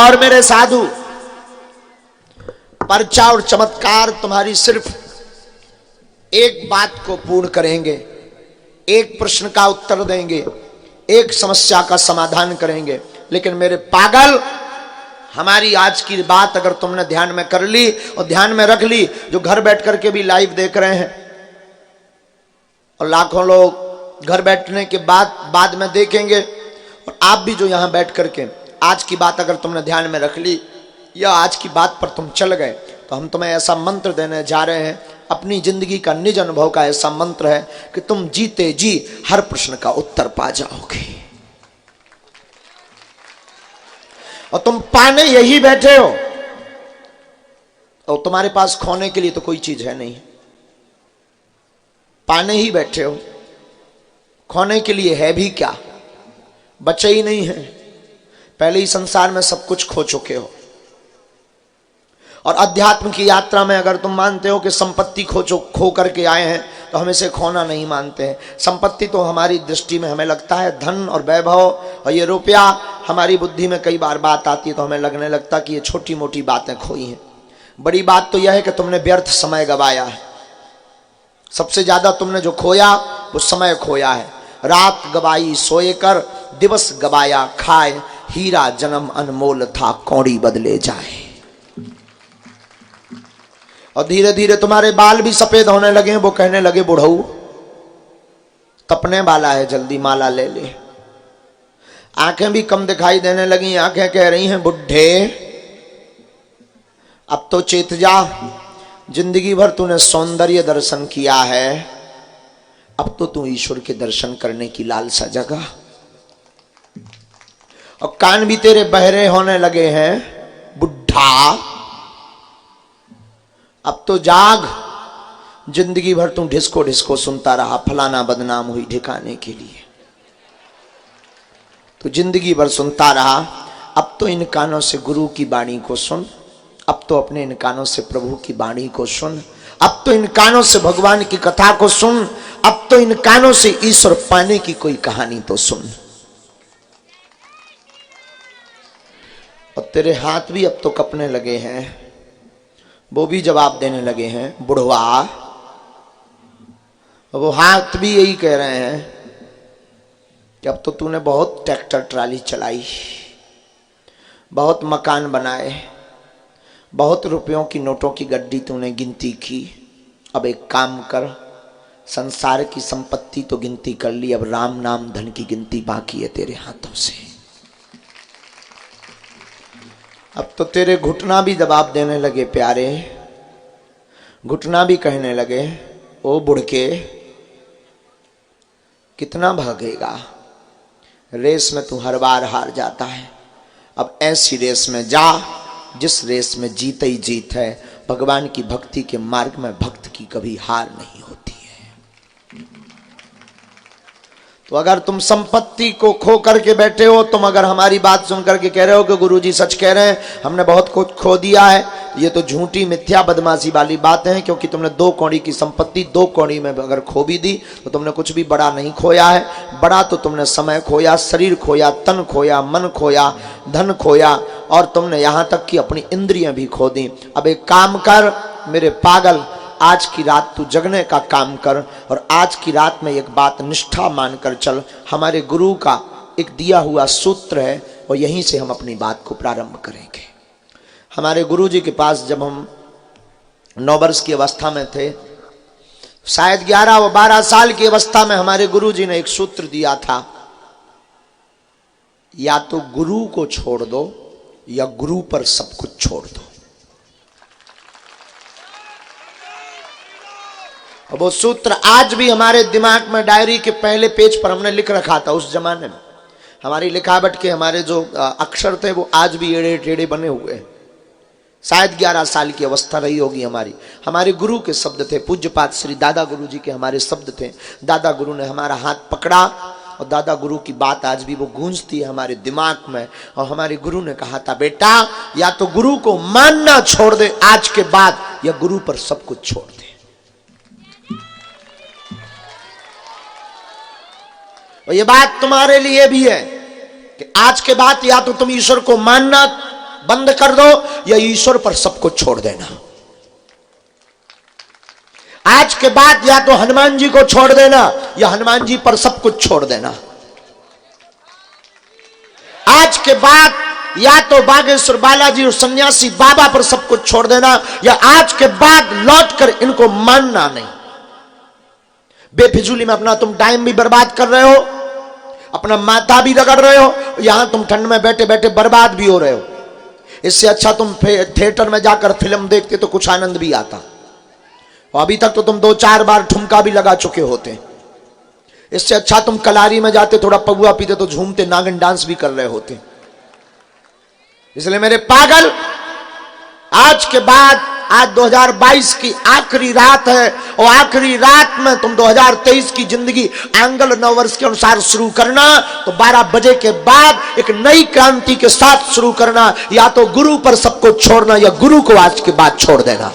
और मेरे साधु, पर्चा और चमत्कार तुम्हारी सिर्फ एक बात को पूर्ण करेंगे, एक प्रश्न का उत्तर देंगे, एक समस्या का समाधान करेंगे। लेकिन मेरे पागल, हमारी आज की बात अगर तुमने ध्यान में कर ली और ध्यान में रख ली, जो घर बैठ करके भी लाइव देख रहे हैं और लाखों लोग घर बैठने के बाद में देखेंगे, और आप भी जो यहां बैठ करके आज की बात अगर तुमने ध्यान में रख ली या आज की बात पर तुम चल गए, तो हम तुम्हें ऐसा मंत्र देने जा रहे हैं, अपनी जिंदगी का निज अनुभव का ऐसा मंत्र है कि तुम जीते जी हर प्रश्न का उत्तर पा जाओगे। और तुम पाने यही बैठे हो, और तुम्हारे पास खोने के लिए तो कोई चीज है नहीं, पाने ही बैठे हो, खोने के लिए है भी क्या, बचे ही नहीं है। पहले ही संसार में सब कुछ खो चुके हो। और अध्यात्म की यात्रा में अगर तुम मानते हो कि संपत्ति खो करके आए हैं, तो हम इसे खोना नहीं मानते हैं। संपत्ति तो हमारी दृष्टि में हमें लगता है धन और वैभव और ये रुपया, हमारी बुद्धि में कई बार बात आती है तो हमें लगने लगता कि ये छोटी मोटी बातें खोई हैं। बड़ी बात तो यह है कि तुमने व्यर्थ समय गवाया है। सबसे ज्यादा तुमने जो खोया वो समय खोया है। रात गवाई सोए कर, दिवस गवाया खाए, हीरा जन्म अनमोल था कौड़ी बदले जाए। और धीरे धीरे तुम्हारे बाल भी सफेद होने लगे, वो कहने लगे बुढ़ऊ तपने वाला है, जल्दी माला ले ले। आंखें भी कम दिखाई देने लगी, आंखें कह रही हैं बुढ़े अब तो चेत जा, जिंदगी भर तूने सौंदर्य दर्शन किया है, अब तो तू ईश्वर के दर्शन करने की लालसा जगा। और कान भी तेरे बहरे होने लगे हैं बुढ़ा, अब तो जाग, जिंदगी भर तुम ढिसको ढिसको सुनता रहा, फलाना बदनाम हुई ठिकाने के लिए, तो जिंदगी भर सुनता रहा। अब तो इन कानों से गुरु की वाणी को सुन, अब तो अपने इन कानों से प्रभु की वाणी को सुन, अब तो इन कानों से भगवान की कथा को सुन, अब तो इन कानों से ईश्वर पाने की कोई कहानी तो सुन। और तेरे हाथ भी अब तो कपने लगे हैं, वो भी जवाब देने लगे हैं बुढ़वा। वो हाथ भी यही कह रहे हैं कि अब तो तूने बहुत ट्रैक्टर ट्राली चलाई, बहुत मकान बनाए, बहुत रुपयों की नोटों की गड्डी तूने गिनती की। अब एक काम कर, संसार की संपत्ति तो गिनती कर ली, अब राम नाम धन की गिनती बाकी है तेरे हाथों से। अब तो तेरे घुटना भी जवाब देने लगे प्यारे, घुटना भी कहने लगे ओ बुढ़के कितना भागेगा, रेस में तू हर बार हार जाता है, अब ऐसी रेस में जा जिस रेस में जीत ही जीत है। भगवान की भक्ति के मार्ग में भक्त की कभी हार नहीं होती है। तो अगर तुम संपत्ति को खो करके बैठे हो, तुम अगर हमारी बात सुन करके कह रहे हो कि गुरुजी सच कह रहे हैं, हमने बहुत कुछ खो दिया है, ये तो झूठी मिथ्या बदमाशी वाली बात है। क्योंकि तुमने 2 कौड़ी की संपत्ति 2 कौड़ी में अगर खो भी दी तो तुमने कुछ भी बड़ा नहीं खोया है। बड़ा तो तुमने समय खोया, शरीर खोया, तन खोया, मन खोया, धन खोया, और तुमने यहां तक कि अपनी इंद्रियां भी खो दी। अब एक काम कर मेरे पागल, आज की रात तू जगने का काम कर, और आज की रात में एक बात निष्ठा मानकर चल। हमारे गुरु का एक दिया हुआ सूत्र है और यहीं से हम अपनी बात को प्रारंभ करेंगे। हमारे गुरु जी के पास जब हम 9 वर्ष की अवस्था में थे, शायद 11 व 12 साल की अवस्था में, हमारे गुरु जी ने एक सूत्र दिया था, या तो गुरु को छोड़ दो या गुरु पर सब कुछ छोड़ दो। और वो सूत्र आज भी हमारे दिमाग में, डायरी के पहले पेज पर हमने लिख रखा था। उस जमाने में हमारी लिखावट के हमारे जो अक्षर थे वो आज भी एड़े टेढ़े बने हुए हैं। शायद 11 साल की अवस्था रही होगी हमारी। हमारे गुरु के शब्द थे, पूज्यपाद श्री दादा गुरु जी के हमारे शब्द थे। दादा गुरु ने हमारा हाथ पकड़ा और दादा गुरु की बात आज भी वो गूंजती है हमारे दिमाग में। और हमारे गुरु ने कहा था, बेटा या तो गुरु को मानना छोड़ दे आज के बाद, या गुरु पर सब कुछ छोड़ दे। और ये बात तुम्हारे लिए भी है कि आज के बाद या तो तुम ईश्वर को मानना बंद कर दो या ईश्वर पर सब कुछ छोड़ देना। आज के बाद या तो हनुमान जी को छोड़ देना या हनुमान जी पर सब कुछ छोड़ देना। आज के बाद या तो बागेश्वर बालाजी और सन्यासी बाबा पर सब कुछ छोड़ देना या आज के बाद लौटकर इनको मानना नहीं। बेफिजूली में अपना तुम टाइम भी बर्बाद कर रहे हो, अपना माथा भी रगड़ रहे हो, यहां तुम ठंड में बैठे बैठे बर्बाद भी हो रहे हो। इससे अच्छा तुम थिएटर में जाकर फिल्म देखते तो कुछ आनंद भी आता। और अभी तक तो तुम 2-4 बार ठुमका भी लगा चुके होते। इससे अच्छा तुम कलारी में जाते, थोड़ा पगुआ पीते तो झूमते, नागिन डांस भी कर रहे होते। इसलिए मेरे पागल, आज के बाद, आज 2022 की आखिरी रात है और आखिरी रात में तुम 2023 की जिंदगी आंग्ल नववर्ष के अनुसार शुरू करना तो 12 बजे के बाद एक नई क्रांति के साथ शुरू करना। या तो गुरु पर सबको छोड़ना या गुरु को आज के बाद छोड़ देना।